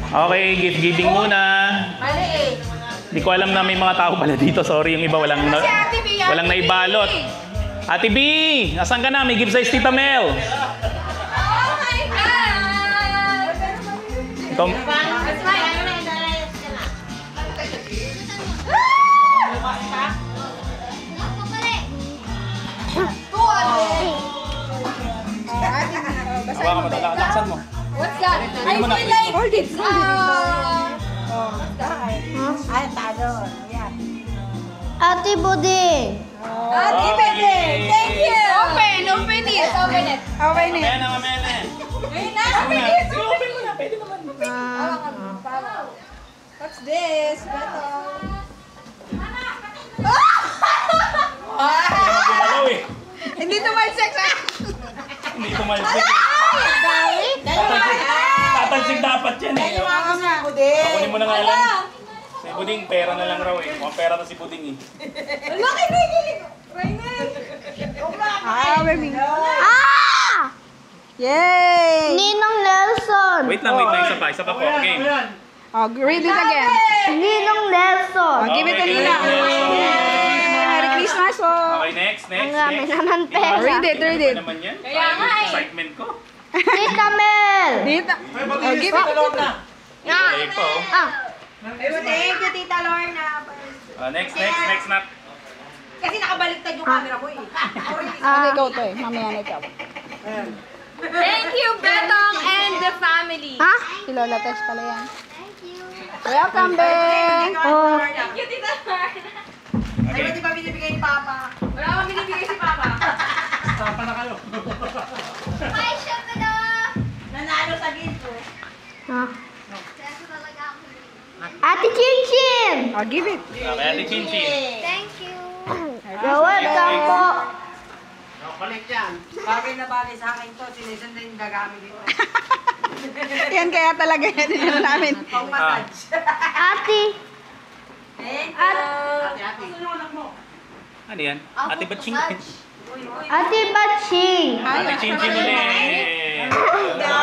Okay, gift giving muna. Mali eh. Hindi ko alam na may mga tao pala dito. Sorry, yung iba walang walang naibalot. Ate B, asan ka na? May gift size Tita Mel. Oh my God! Tom, That's right. hawakan mo, laksan mo. What's that? I mo na. feel like Hold it. ay, talo. Yan. Ate Buding. Ate Bebe, thank you. Open it. Open it. Okay Mamaya na. na, mamaya na. Ngayon na, open it. Sige, open mo na. Pwede naman. What's this? Beto. Gumalaw eh. Hindi tumalsik sa... Hindi tumalsik eh. Tatalsik dapat yan eh. Kunin mo na nga lang. Si Buding, pera na lang raw eh. Mukhang pera na si Buding eh. Laki na yung baby. Ah! Yay! Ninong Nelson. Wait lang. Isa pa po. Game. Oh, read it again. Ninong Nelson. Oh, give it to Okay, Nina. Yay! Merry Christmas po. Okay, next. Ang dami naman Di ba, pera. Read it, read it. ano naman yan? Kaya nga eh. Excitement ko. Tita Mel. Dito. Oh, give it. Ah. Okay po. Ah. Thank you, Tita Lorna. Next na. Kasi nakabaliktad yung camera mo eh. Hindi ikaw to eh. Mamaya na ikaw. Thank you, Betong and the family. Ha? Si Lola Tess pala yan. Welcome, be. Oh. Thank you, Tita Lorna. Okay. Di ba binibigay ni Papa? Wala akong binibigay si Papa. Sapa na kayo. May siya pa na. Nanalo sa ginto. Ah. Ate Chinchin. Oh, give it. Okay, Ate Chinchin. Thank you. You're welcome po. Bagay na bagay sa akin to. Sinisan na yung gagamit dito. Yan kaya talaga yan din namin. Pang massage. Ate. Thank you. Ano yan? Ate Batching. Ate Batching. Ate Chinchin ulit.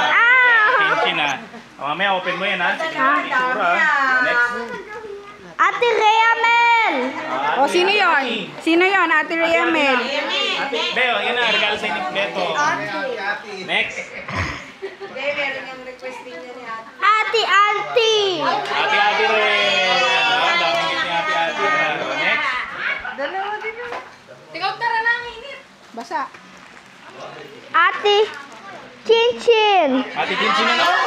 Ah! Chinchin ah. Mamaya open mo yan ha. Sige na, itsura. Next. Ate Rhea Mel. Oh, sino yon? Sino yon? Ate Riamel. Ate, Beo, yan na. Regalo sa inyo. Beto. Next. Hindi, meron yung request din niya ni Ate. Ate Auntie. Ate rin. Ang daming gift ni Ate. Next. Dalawa din yun. Ikaw tara na, ang init. Basa. Ate Chinchin. Ate Chinchin na naman.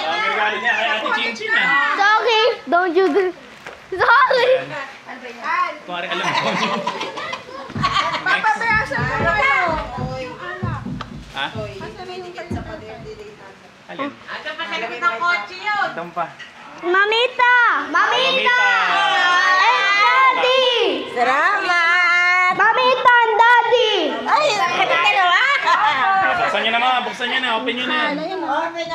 Ang regalo niya kay Ate Chinchin ah. Sorry. Don't you do... Sorry. Kung alam mo. Next. Papayasa ko kayo. Ha? Alin? Ito pa sa likod ng kotse yun. Itong pa. Mamita. Mamita. And Daddy. Salamat. Mamita and Daddy. Ay, dalawa. Buksan nyo na mga. Buksan nyo na. Open nyo na. Open.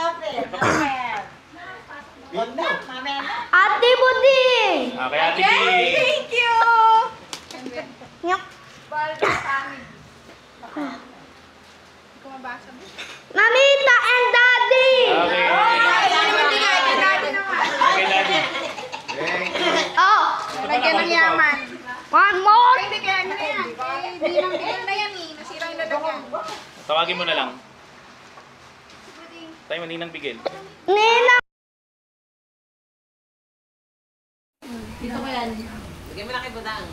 Ate Buding. Okay, Ate B. Thank you. Nyok. Balbas sa amin. Mamita and Daddy. Okay. Okay, Daddy. Oh. Lagyan ng yaman. One more. Hindi kaya ano na yan. Hindi lang bigyan na yan eh. Nasira yung lalagyan. Tawagin mo na lang. Tayo maninang bigil. Nina. Dito ko yan. Bigyan mo na kay Budang.